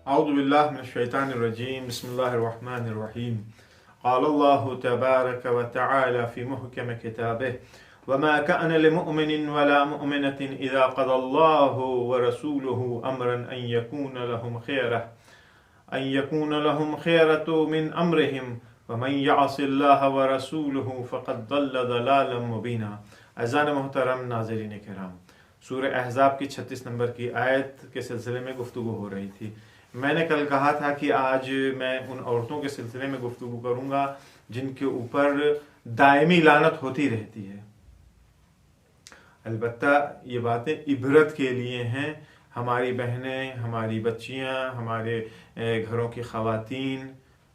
أعوذ بالله من الشيطان الرجيم بسم الله الرحمن الرحيم قال الله تبارك وتعالى في محكم كتابه وما كان لمؤمن ولا مؤمنة إذا قضى الله ورسوله أمرا أن يكون لهم خيرة من أمرهم ومن يعص الله ورسوله فقد ضل ضلالا مبينا. اذان محترم ناظرین کرام، سورہ احزاب کی 36 نمبر کی آیت کے سلسلے میں گفتگو ہو رہی تھی. میں نے کل کہا تھا کہ آج میں ان عورتوں کے سلسلے میں گفتگو کروں گا جن کے اوپر دائمی لعنت ہوتی رہتی ہے. البتہ یہ باتیں عبرت کے لیے ہیں. ہماری بہنیں، ہماری بچیاں، ہمارے گھروں کی خواتین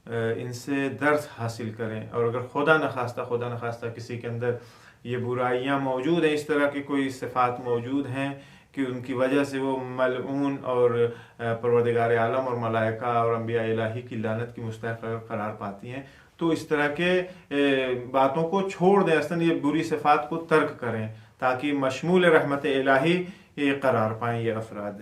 ان سے درس حاصل کریں، اور اگر خدا نخواستہ کسی کے اندر یہ برائیاں موجود ہیں، اس طرح کی کوئی صفات موجود ہیں کہ ان کی وجہ سے وہ ملعون اور پروردگار عالم اور ملائکہ اور انبیاء الہی کی لعنت کی مستحق قرار پاتی ہیں، تو اس طرح کے باتوں کو چھوڑ دیں، اصلاً یہ بری صفات کو ترک کریں تاکہ مشمول رحمت الہی یہ قرار پائیں یہ افراد.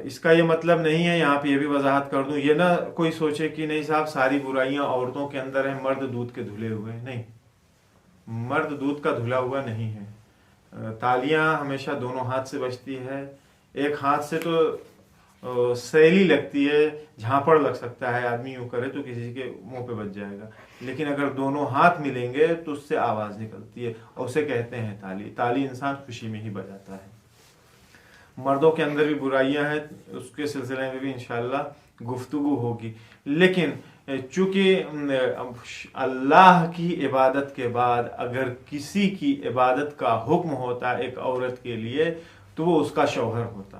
اس کا یہ مطلب نہیں ہے، یہاں پہ یہ بھی وضاحت کر دوں، یہ نہ کوئی سوچے کہ نہیں صاحب ساری برائیاں عورتوں کے اندر ہیں، مرد دودھ کے دھلے ہوئے ہیں. نہیں، مرد دودھ کا دھلا ہوا نہیں ہے. تالیاں ہمیشہ دونوں ہاتھ سے بجتی ہے. ایک ہاتھ سے تو سیلی لگتی ہے، جھانپڑ لگ سکتا ہے، آدمی یوں کرے تو کسی کے منہ پہ بج جائے گا، لیکن اگر دونوں ہاتھ ملیں گے تو اس سے آواز نکلتی ہے، اور اسے کہتے ہیں تالی. تالی انسان خوشی میں ہی بجاتا ہے. مردوں کے اندر بھی برائیاں ہیں، اس کے سلسلے میں بھی انشاءاللہ گفتگو ہوگی. لیکن چونکہ اللہ کی عبادت کے بعد اگر کسی کی عبادت کا حکم ہوتا ایک عورت کے لیے تو وہ اس کا شوہر ہوتا.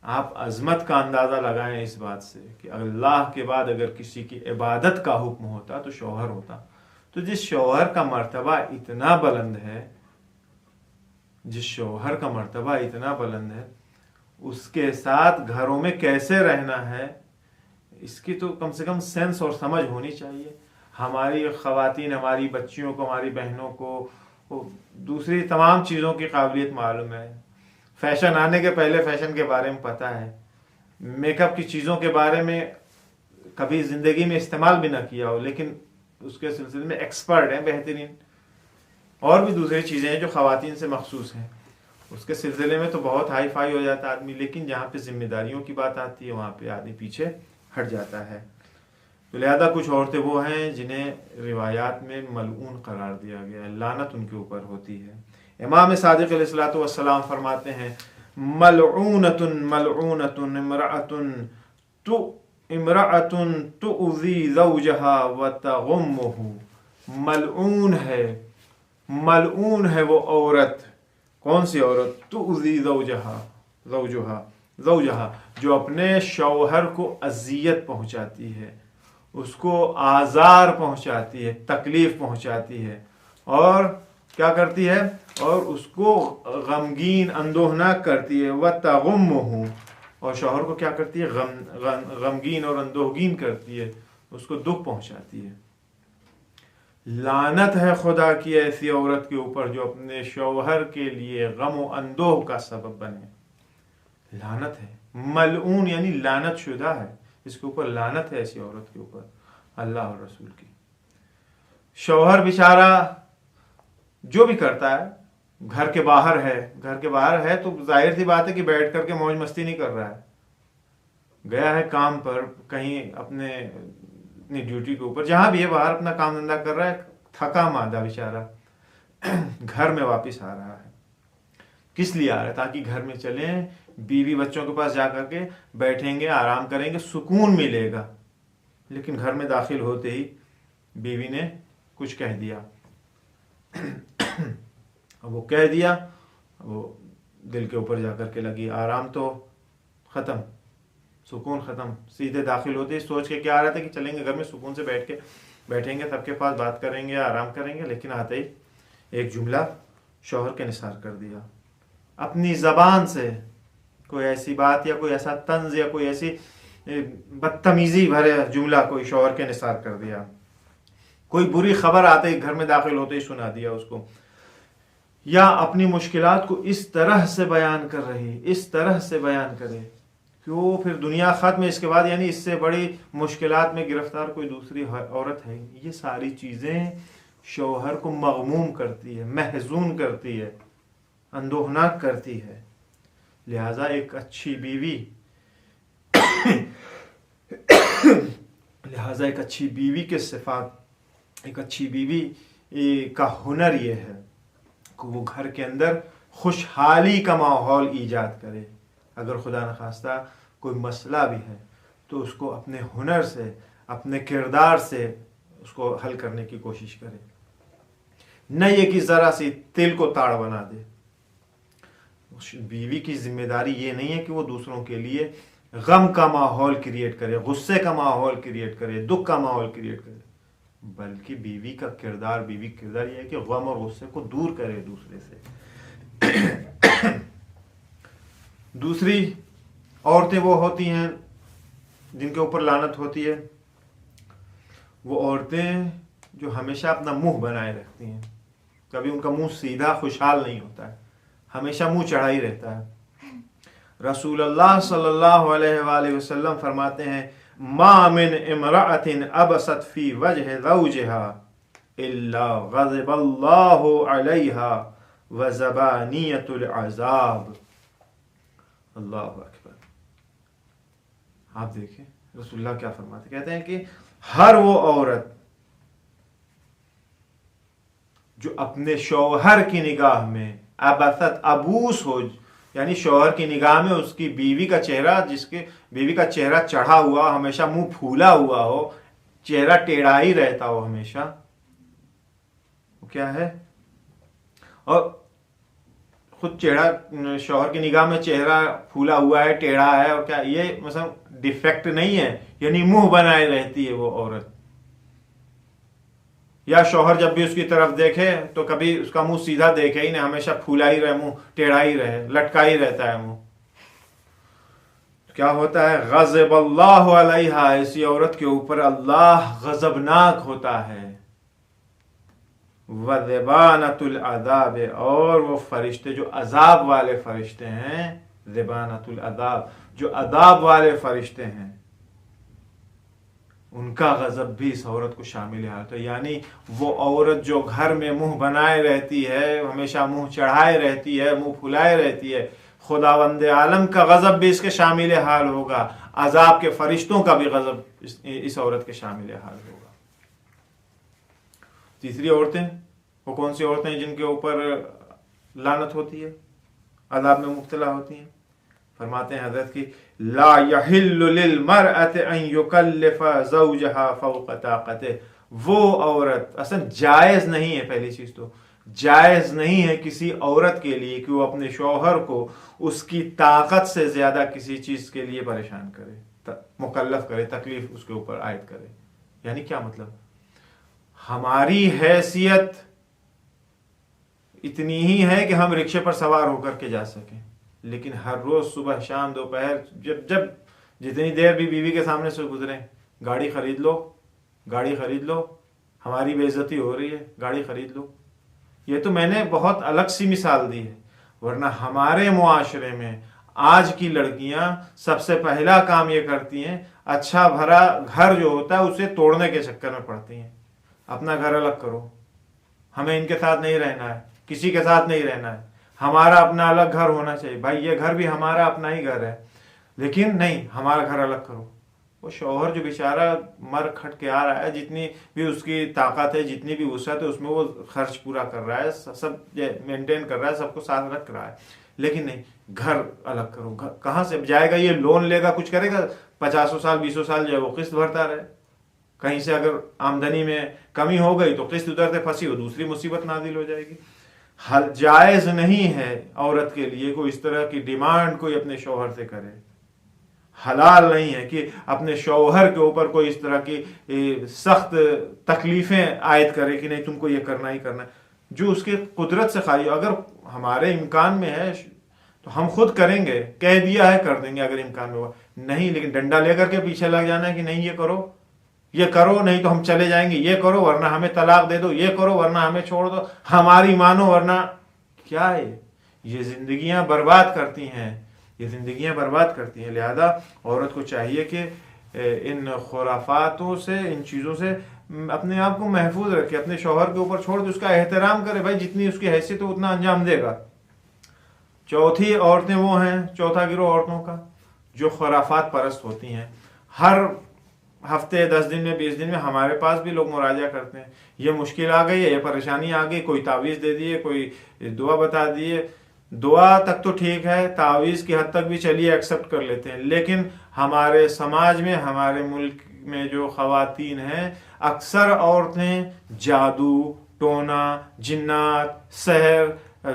آپ عظمت کا اندازہ لگائیں اس بات سے کہ اللہ کے بعد اگر کسی کی عبادت کا حکم ہوتا تو شوہر ہوتا. تو جس شوہر کا مرتبہ اتنا بلند ہے اس کے ساتھ گھروں میں کیسے رہنا ہے، اس کی تو کم سے کم سینس اور سمجھ ہونی چاہیے. ہماری خواتین، ہماری بچیوں کو، ہماری بہنوں کو دوسری تمام چیزوں کی قابلیت معلوم ہے. فیشن آنے کے پہلے فیشن کے بارے میں پتہ ہے، میک اپ کی چیزوں کے بارے میں کبھی زندگی میں استعمال بھی نہ کیا ہو لیکن اس کے سلسلے میں ایکسپرٹ ہیں، بہترین. اور بھی دوسری چیزیں ہیں جو خواتین سے مخصوص ہیں، اس کے سلسلے میں تو بہت ہائی فائی ہو جاتا آدمی، لیکن جہاں پہ ذمہ داریوں کی بات آتی ہے وہاں پہ آدمی پیچھے ہٹ جاتا ہے. تو لہذا کچھ عورتیں وہ ہیں جنہیں روایات میں ملعون قرار دیا گیا ہے، لعنت ان کے اوپر ہوتی ہے. امام صادق علیہ الصلوۃ والسلام فرماتے ہیں ملعونۃ ملعونۃ امرأۃ تؤذی زوجہا وتغمہ. ملعون ہے وہ عورت. کون سی عورت؟ تؤذی زوجہا، جو اپنے شوہر کو اذیت پہنچاتی ہے، اس کو آزار پہنچاتی ہے، تکلیف پہنچاتی ہے، اور کیا کرتی ہے؟ اور اس کو غمگین اندوہناک کرتی ہے. وتغمہ، اور شوہر کو کیا کرتی ہے؟ غمگین اور اندوہگین کرتی ہے، اس کو دکھ پہنچاتی ہے. لعنت ہے خدا کی ایسی عورت کے اوپر جو اپنے شوہر کے لیے غم و اندوہ کا سبب بنے. لعنت ہے. ملعون یعنی لعنت شدہ ہے، اس کے اوپر لعنت ہے ایسی عورت کے اوپر اللہ اور رسول کی. شوہر بیچارہ جو بھی کرتا ہے، گھر کے باہر ہے تو ظاہر سی بات ہے کہ بیٹھ کر کے موج مستی نہیں کر رہا ہے. گیا ہے کام پر، کہیں اپنی ڈیوٹی کے اوپر، جہاں بھی ہے باہر اپنا کام دھندہ کر رہا ہے، تھکا ماندہ بیچارہ گھر میں واپس آ رہا ہے. کس لیے آ رہا ہے؟ تاکہ گھر میں چلیں، بیوی بچوں کے پاس جا کر کے بیٹھیں گے، آرام کریں گے، سکون ملے گا. لیکن گھر میں داخل ہوتے ہی بیوی نے کچھ کہہ دیا، وہ کہہ دیا، وہ دل کے اوپر جا کر کے لگی. آرام تو ختم، سکون ختم. سیدھے داخل ہوتے ہی سوچ کے کیا آ رہا تھا کہ چلیں گے گھر میں سکون سے بیٹھیں گے، سب کے پاس بات کریں گے، آرام کریں گے. لیکن آتے ہی ایک جملہ شوہر کے نثار کر دیا. اپنی زبان سے کوئی ایسی بات یا کوئی ایسا طنز یا کوئی ایسی بدتمیزی بھرے جملہ کوئی شوہر کے نثار کر دیا. کوئی بری خبر آتے ہی گھر میں داخل ہوتے ہی سنا دیا اس کو. یا اپنی مشکلات کو اس طرح سے بیان کر رہی، اس طرح سے بیان کرے کہ وہ پھر دنیا ختم ہے اس کے بعد، یعنی اس سے بڑی مشکلات میں گرفتار کوئی دوسری عورت ہے. یہ ساری چیزیں شوہر کو مغموم کرتی ہے، محزون کرتی ہے، اندوہناک کرتی ہے. لہذا ایک اچھی بیوی کے صفات، ایک اچھی بیوی کا ہنر یہ ہے کہ وہ گھر کے اندر خوشحالی کا ماحول ایجاد کرے. اگر خدا نخواستہ کوئی مسئلہ بھی ہے تو اس کو اپنے ہنر سے، اپنے کردار سے اس کو حل کرنے کی کوشش کرے، نہ یہ کہ ذرا سی تل کو تاڑ بنا دے. بیوی کی ذمہ داری یہ نہیں ہے کہ وہ دوسروں کے لیے غم کا ماحول کریٹ کرے، غصے کا ماحول کریٹ کرے، دکھ کا ماحول کریٹ کرے، بلکہ بیوی کا کردار یہ ہے کہ غم اور غصے کو دور کرے دوسرے سے. دوسری عورتیں وہ ہوتی ہیں جن کے اوپر لعنت ہوتی ہے، وہ عورتیں جو ہمیشہ اپنا منہ بنائے رکھتی ہیں. کبھی ان کا منہ سیدھا خوشحال نہیں ہوتا ہے، ہمیشہ منہ چڑھا ہی رہتا ہے. رسول اللہ صلی اللہ علیہ وآلہ وسلم فرماتے ہیں ما من امرأة ابست فی وجہ زوجها الا غضب اللہ علیہا وزبانیت العذاب. اللہ اکبر. آپ دیکھیں رسول اللہ کیا فرماتے، کہتے ہیں کہ ہر وہ عورت جو اپنے شوہر کی نگاہ میں ابوس ہو، یعنی شوہر کی نگاہ میں اس کی بیوی کا چہرہ، جس کے بیوی کا چہرہ چڑھا ہوا، ہمیشہ منہ پھولا ہوا ہو، چہرہ ٹیڑھا ہی رہتا ہو ہمیشہ، وہ کیا ہے؟ اور خود چہرہ، شوہر کی نگاہ میں چہرہ پھولا ہوا ہے، ٹیڑھا ہے، اور کیا یہ مثلا ڈیفیکٹ نہیں ہے، یعنی منہ بنائے رہتی ہے وہ عورت. یا شوہر جب بھی اس کی طرف دیکھے تو کبھی اس کا منہ سیدھا دیکھے ہی نہیں، ہمیشہ پھولا ہی رہے، منہ ٹیڑھا ہی رہے، لٹکا ہی رہتا ہے منہ. کیا ہوتا ہے؟ غضب اللہ علیہا، ایسی عورت کے اوپر اللہ غضبناک ہوتا ہے. وذبانۃ العذاب، اور وہ فرشتے جو عذاب والے فرشتے ہیں، ذبانۃ العذاب، جو عذاب والے فرشتے ہیں، ان کا غضب بھی اس عورت کو شامل ہے. یعنی وہ عورت جو گھر میں منہ بنائے رہتی ہے، ہمیشہ منہ چڑھائے رہتی ہے، منہ پھلائے رہتی ہے، خداوند عالم کا غضب بھی اس کے شامل حال ہوگا، عذاب کے فرشتوں کا بھی غضب اس عورت کے شامل حال ہوگا. تیسری عورتیں وہ کون سی عورتیں جن کے اوپر لعنت ہوتی ہے، عذاب میں مبتلا ہوتی ہیں؟ فرماتے ہیں حضرت کی لا یحل للمرأة ان یکلف زوجها فوق طاقته. وہ عورت اصلا جائز نہیں ہے، پہلی چیز تو جائز نہیں ہے کسی عورت کے لیے کہ وہ اپنے شوہر کو اس کی طاقت سے زیادہ کسی چیز کے لیے پریشان کرے، مکلف کرے، تکلیف اس کے اوپر عائد کرے. یعنی کیا مطلب؟ ہماری حیثیت اتنی ہی ہے کہ ہم رکشے پر سوار ہو کر کے جا سکیں، لیکن ہر روز صبح شام دوپہر جب جتنی دیر بھی بیوی کے سامنے سے گزریں، گاڑی خرید لو، گاڑی خرید لو، ہماری بے عزتی ہو رہی ہے، گاڑی خرید لو. یہ تو میں نے بہت الگ سی مثال دی ہے، ورنہ ہمارے معاشرے میں آج کی لڑکیاں سب سے پہلا کام یہ کرتی ہیں، اچھا بھرا گھر جو ہوتا ہے اسے توڑنے کے چکر میں پڑتی ہیں. اپنا گھر الگ کرو، ہمیں ان کے ساتھ نہیں رہنا ہے، کسی کے ساتھ نہیں رہنا ہے، ہمارا اپنا الگ گھر ہونا چاہیے. بھائی یہ گھر بھی ہمارا اپنا ہی گھر ہے، لیکن نہیں، ہمارا گھر الگ کرو. وہ شوہر جو بیچارہ مر کھٹ کے آ رہا ہے، جتنی بھی اس کی طاقت ہے، جتنی بھی وسعت ہے، اس میں وہ خرچ پورا کر رہا ہے، سب مینٹین کر رہا ہے، سب کو ساتھ رکھ رہا ہے، لیکن نہیں، گھر الگ کرو. کہاں سے جائے گا؟ یہ لون لے گا، کچھ کرے گا، 50 سال 20 سال جو ہے وہ قسط بھرتا رہے. کہیں سے اگر آمدنی میں کمی ہو گئی تو قسط اترتے پھنسی ہو، دوسری مصیبت نازل ہو جائے گی. جائز نہیں ہے عورت کے لیے کوئی اس طرح کی ڈیمانڈ کوئی اپنے شوہر سے کرے. حلال نہیں ہے کہ اپنے شوہر کے اوپر کوئی اس طرح کی سخت تکلیفیں عائد کرے کہ نہیں تم کو یہ کرنا ہی کرنا ہے، جو اس کی قدرت سے خالی ہو. اگر ہمارے امکان میں ہے تو ہم خود کریں گے، کہہ دیا ہے کر دیں گے اگر امکان میں ہوا. نہیں، لیکن ڈنڈا لے کر کے پیچھے لگ جانا ہے کہ نہیں یہ کرو، یہ کرو، نہیں تو ہم چلے جائیں گے، یہ کرو ورنہ ہمیں طلاق دے دو، یہ کرو ورنہ ہمیں چھوڑ دو، ہماری مانو ورنہ کیا ہے یہ زندگیاں برباد کرتی ہیں، یہ زندگیاں برباد کرتی ہیں۔ لہذا عورت کو چاہیے کہ ان خرافاتوں سے، ان چیزوں سے اپنے آپ کو محفوظ رکھے، اپنے شوہر کے اوپر چھوڑ دے، اس کا احترام کرے، بھائی جتنی اس کی حیثیت ہو اتنا انجام دے گا۔ چوتھی عورتیں وہ ہیں، چوتھا گروہ عورتوں کا جو خرافات پرست ہوتی ہیں۔ ہر ہفتے 10 دن میں 20 دن میں ہمارے پاس بھی لوگ مراجعہ کرتے ہیں، یہ مشکل آ گئی ہے، یہ پریشانی آ گئی، کوئی تعویذ دے دیے، کوئی دعا بتا دیے۔ دعا تک تو ٹھیک ہے، تعویذ کی حد تک بھی چلیے ایکسیپٹ کر لیتے ہیں، لیکن ہمارے سماج میں، ہمارے ملک میں جو خواتین ہیں، اکثر عورتیں جادو، ٹونا، جنات، سحر،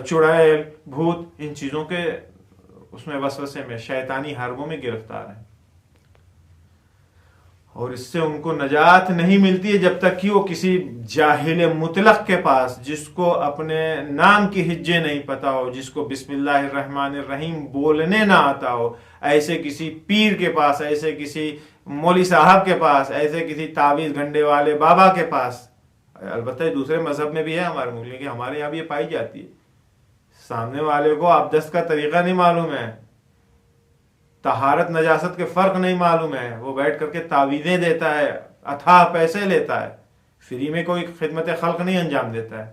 چڑیل، بھوت، ان چیزوں کے اس میں وسوسے میں، شیطانی حربوں میں گرفتار ہیں، اور اس سے ان کو نجات نہیں ملتی ہے جب تک کہ وہ کسی جاہل مطلق کے پاس، جس کو اپنے نام کی ہجے نہیں پتا ہو، جس کو بسم اللہ الرحمن الرحیم بولنے نہ آتا ہو، ایسے کسی پیر کے پاس، ایسے کسی مولوی صاحب کے پاس، ایسے کسی تعویذ گھنڈے والے بابا کے پاس، البتہ دوسرے مذہب میں بھی ہے ہمارے ملک کے، ہمارے یہاں بھی یہ پائی جاتی ہے، سامنے والے کو ابدست کا طریقہ نہیں معلوم ہے، طہارت نجاست کے فرق نہیں معلوم ہے، وہ بیٹھ کر کے تعویذیں دیتا ہے، اتھاہ پیسے لیتا ہے، فری میں کوئی خدمت خلق نہیں انجام دیتا ہے۔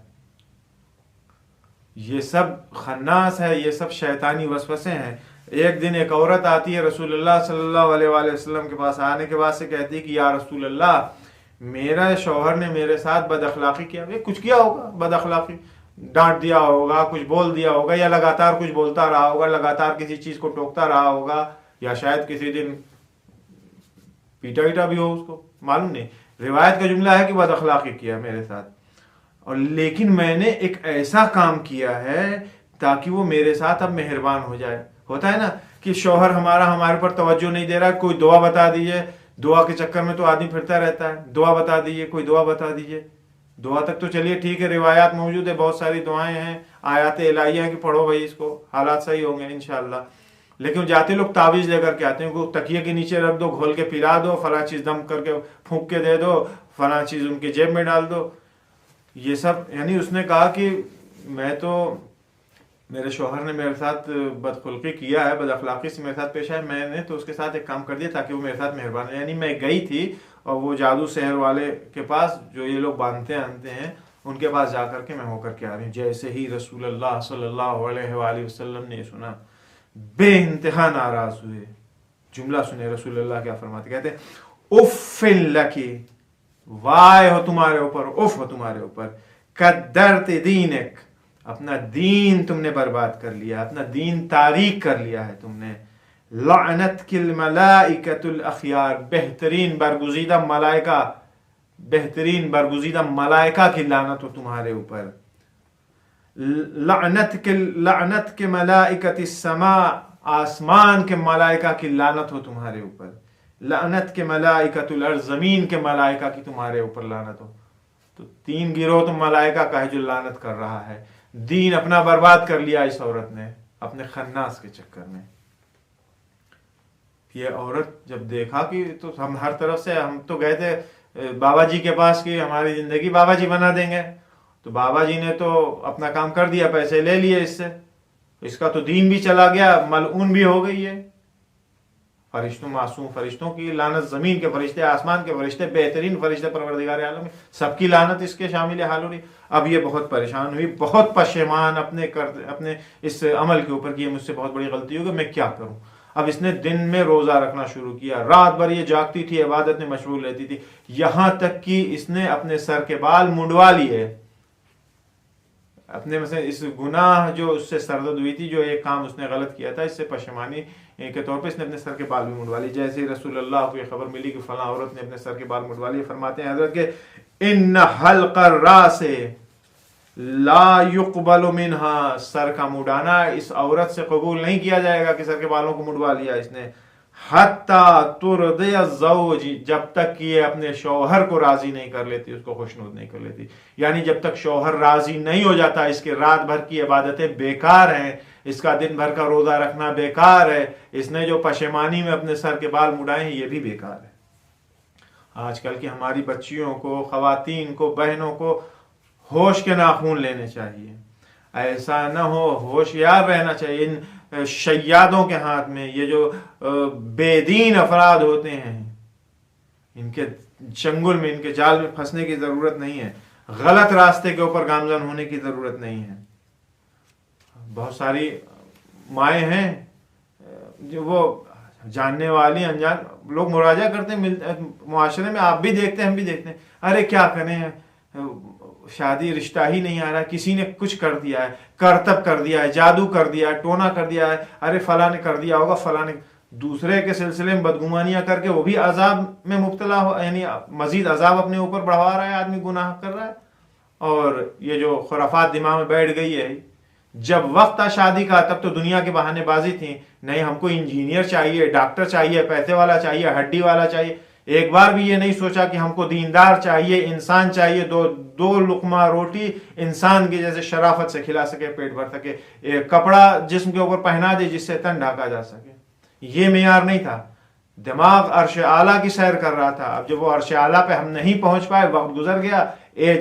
یہ سب خناس ہے، یہ سب شیطانی وسوسے ہیں۔ ایک دن ایک عورت آتی ہے رسول اللہ صلی اللہ علیہ وآلہ وسلم کے پاس، آنے کے بعد سے کہتی ہے کہ یا رسول اللہ، میرا شوہر نے میرے ساتھ بد اخلاقی کیا۔ کچھ کیا ہوگا بد اخلاقی، ڈانٹ دیا ہوگا، کچھ بول دیا ہوگا، یا لگاتار کچھ بولتا رہا ہوگا، لگاتار کسی چیز کو ٹوکتا رہا ہوگا، یا شاید کسی دن پیٹا ویٹا بھی ہو، اس کو معلوم نہیں۔ روایت کا جملہ ہے کہ بد اخلاقی کیا میرے ساتھ، اور لیکن میں نے ایک ایسا کام کیا ہے تاکہ وہ میرے ساتھ اب مہربان ہو جائے۔ ہوتا ہے نا کہ شوہر ہمارا ہمارے پر توجہ نہیں دے رہا، کوئی دعا بتا دیجئے، دعا کے چکر میں تو آدمی پھرتا رہتا ہے، دعا بتا دیجئے، کوئی دعا بتا دیجئے۔ دعا تک تو چلیے ٹھیک ہے، روایات موجود ہے، بہت ساری دعائیں ہیں، آیات الہیہ ہیں کہ پڑھو بھائی اس کو، حالات صحیح ہوں گے انشاءاللہ۔ لیکن جاتے لوگ تعویذ لے کر کے آتے ہیں، کو تکیے کے نیچے رکھ دو، گھول کے پلا دو، فلاں چیز دم کر کے پھونک کے دے دو، فلاں چیز ان کی جیب میں ڈال دو، یہ سب۔ یعنی اس نے کہا کہ میں تو، میرے شوہر نے میرے ساتھ بدخلقی کیا ہے، بد اخلاقی سے میرے ساتھ پیش آیا، میں نے تو اس کے ساتھ ایک کام کر دیا تاکہ وہ میرے ساتھ مہربان ہے۔ یعنی میں گئی تھی اور وہ جادو سحر والے کے پاس، جو یہ لوگ باندھتے آنتے ہیں، ان کے پاس جا کر کے میں ہو کر کے آ رہی ہوں۔ جیسے ہی رسول اللہ صلی اللہ علیہ وآلہ وسلم نے سنا، بے انتہا ناراض ہوئے۔ جملہ سنے رسول اللہ کیا فرماتے، کہتے ہیں اف لکی، وائے ہو تمہارے اوپر، اف ہو تمہارے اوپر، قدرت دینک، اپنا دین تم نے برباد کر لیا، اپنا دین تاریک کر لیا ہے تم نے۔ لعنت کی الملائکۃ الاخیار، بہترین برگزیدہ ملائکہ، بہترین برگزیدہ ملائکہ کی لعنت ہو تمہارے اوپر۔ لعنت کے ملائکۃ السماء، آسمان کے ملائکہ کی لعنت ہو تمہارے اوپر۔ لعنت کے ملائکۃ الارض، زمین کے ملائکہ کی تمہارے اوپر لعنت ہو۔ تو تین گروہ تو ملائکہ کا ہے جو لعنت کر رہا ہے۔ دین اپنا برباد کر لیا اس عورت نے اپنے خناس کے چکر میں۔ یہ عورت جب دیکھا کہ تو ہم ہر طرف سے، ہم تو گئے تھے بابا جی کے پاس کہ ہماری زندگی بابا جی بنا دیں گے، تو بابا جی نے تو اپنا کام کر دیا، پیسے لے لیے اس سے، اس کا تو دین بھی چلا گیا، ملعون بھی ہو گئی ہے۔ فرشتوں، معصوم فرشتوں کی لعنت، زمین کے فرشتے، آسمان کے فرشتے، بہترین فرشتے پروردگار عالم، سب کی لعنت اس کے شامل حال ہو رہی۔ اب یہ بہت پریشان ہوئی، بہت پشیمان اپنے اس عمل کے اوپر کہ یہ مجھ سے بہت بڑی غلطی ہوگی، میں کیا کروں۔ اب اس نے دن میں روزہ رکھنا شروع کیا، رات بھر یہ جاگتی تھی، عبادت میں مشغول رہتی تھی، یہاں تک کہ اس نے اپنے سر کے بال منڈوا لیے۔ اپنے مثلا اس گناہ جو اس سے سردرد ہوئی تھی، جو ایک کام اس نے غلط کیا تھا، اس سے پشیمانی کے طور پہ اس نے اپنے سر کے بال بھی منڈوا لی۔ جیسے ہی رسول اللہ کو یہ خبر ملی کہ فلاں عورت نے اپنے سر کے بال منڈوا لیے، فرماتے ہیں حضرت کہ ان حلق الراس لا يقبل منها، سر کا مڈانا اس عورت سے قبول نہیں کیا جائے گا کہ سر کے بالوں کو منڈوا لیا اس نے، حتی ترضی الزوج، جب تک کہ یہ اپنے شوہر کو راضی نہیں کر لیتی، اس کو خوشنود نہیں کر لیتی۔ یعنی جب تک شوہر راضی نہیں ہو جاتا، اس کے رات بھر کی عبادتیں بیکار ہیں، اس کا دن بھر کا روزہ رکھنا بیکار ہے، اس نے جو پشیمانی میں اپنے سر کے بال مڈائے ہیں یہ بھی بیکار ہے۔ آج کل کی ہماری بچیوں کو، خواتین کو، بہنوں کو ہوش کے ناخون لینے چاہیے۔ ایسا نہ ہو. ہوشیار رہنا چاہیے ان شیادوں کے ہاتھ میں. یہ جو بے دین افراد ہوتے ہیں ان کے چنگل میں، ان کے جال میں پھنسنے کی ضرورت نہیں ہے. غلط راستے کے اوپر گامزن ہونے کی ضرورت نہیں ہے. بہت ساری مائیں ہیں جو وہ جاننے والی انجان لوگ مراجعہ کرتے ہیں معاشرے میں، آپ بھی دیکھتے ہیں ہم بھی دیکھتے ہیں. ارے کیا کریں، شادی رشتہ ہی نہیں آ رہا، کسی نے کچھ کر دیا ہے، کرتب کر دیا ہے، جادو کر دیا ہے، ٹونا کر دیا ہے، ارے فلاں نے کر دیا ہوگا، فلاں نے. دوسرے کے سلسلے میں بدگمانیاں کر کے وہ بھی عذاب میں مبتلا ہو، یعنی مزید عذاب اپنے اوپر بڑھوا رہا ہے، آدمی گناہ کر رہا ہے. اور یہ جو خرافات دماغ میں بیٹھ گئی ہے، جب وقت تھا شادی کا تب تو دنیا کے بہانے بازی تھی. نہیں ہم کو انجینئر چاہیے، ڈاکٹر چاہیے، پیسے والا چاہیے، ہڈی والا چاہیے. ایک بار بھی یہ نہیں سوچا کہ ہم کو دیندار چاہیے، انسان چاہیے، دو لقمہ روٹی انسان کی جیسے شرافت سے کھلا سکے، پیٹ بھر سکے، ایک کپڑا جسم کے اوپر پہنا دے جس سے تن ڈھانکا جا سکے. یہ معیار نہیں تھا. دماغ عرش اعلیٰ کی سیر کر رہا تھا. اب جب وہ عرش اعلیٰ پہ ہم نہیں پہنچ پائے، وقت گزر گیا،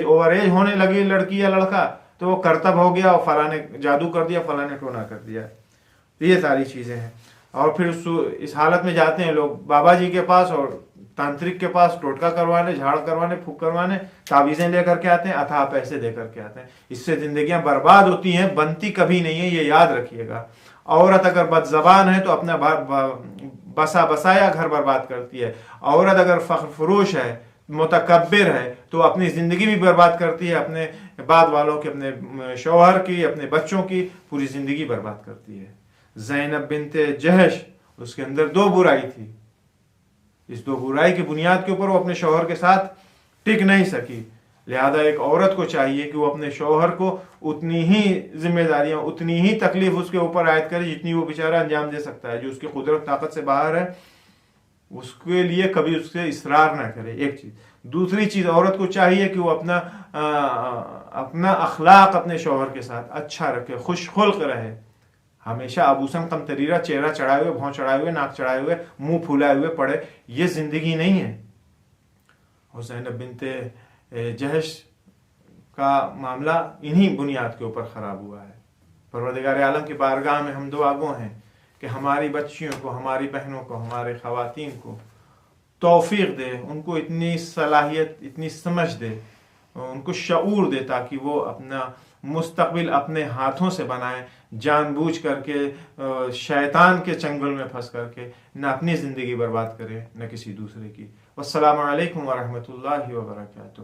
اوور ایج ہونے لگی لڑکی یا لڑکا، تو وہ کرتب ہو گیا اور فلاں نے جادو کر دیا، فلاں نے ٹونا کر دیا. یہ ساری چیزیں ہیں. اور پھر اس حالت میں جاتے ہیں لوگ بابا جی کے پاس اور تانترک کے پاس، ٹوٹکا کروانے، جھاڑ کروانے، پھوک کروانے، تعویذیں لے کر کے آتے ہیں، اتھا پیسے دے کر کے آتے ہیں. اس سے زندگیاں برباد ہوتی ہیں، بنتی کبھی نہیں ہے، یہ یاد رکھیے گا. عورت اگر بد زبان ہے تو اپنا بسا بسایا گھر برباد کرتی ہے. عورت اگر فخر فروش ہے، متکبر ہے، تو اپنی زندگی بھی برباد کرتی ہے، اپنے بعد والوں کی، اپنے شوہر کی، اپنے بچوں کی پوری زندگی برباد کرتی ہے. زینب بنت جہش، اس کے اندر 2 برائی تھی. اس 2 برائی کی بنیاد کے اوپر وہ اپنے شوہر کے ساتھ ٹک نہیں سکی. لہذا ایک عورت کو چاہیے کہ وہ اپنے شوہر کو اتنی ہی ذمہ داریاں، اتنی ہی تکلیف اس کے اوپر عائد کرے جتنی وہ بیچارہ انجام دے سکتا ہے. جو اس کی قدرت طاقت سے باہر ہے اس کے لیے کبھی اس سے اصرار نہ کرے. ایک چیز. دوسری چیز، عورت کو چاہیے کہ وہ اپنا اخلاق اپنے شوہر کے ساتھ اچھا رکھے، خوش خلق رہے. ہمیشہ ابوسن قمطریرہ، چہرہ چڑھائے ہوئے، بھون چڑھائے ہوئے، ناک چڑھائے ہوئے، منہ پھولائے ہوئے پڑے، یہ زندگی نہیں ہے. اور زینب بنت جہش کا معاملہ انہی بنیاد کے اوپر خراب ہوا ہے. پروردگار عالم کی بارگاہ میں ہم دعا گو ہیں کہ ہماری بچیوں کو، ہماری بہنوں کو، ہمارے خواتین کو توفیق دے، ان کو اتنی صلاحیت، اتنی سمجھ دے، ان کو شعور دے، تاکہ وہ اپنا مستقبل اپنے ہاتھوں سے بنائیں، جان بوجھ کر کے شیطان کے چنگل میں پھنس کر کے نہ اپنی زندگی برباد کرے نہ کسی دوسرے کی. والسلام علیکم ورحمۃ اللہ وبرکاتہ.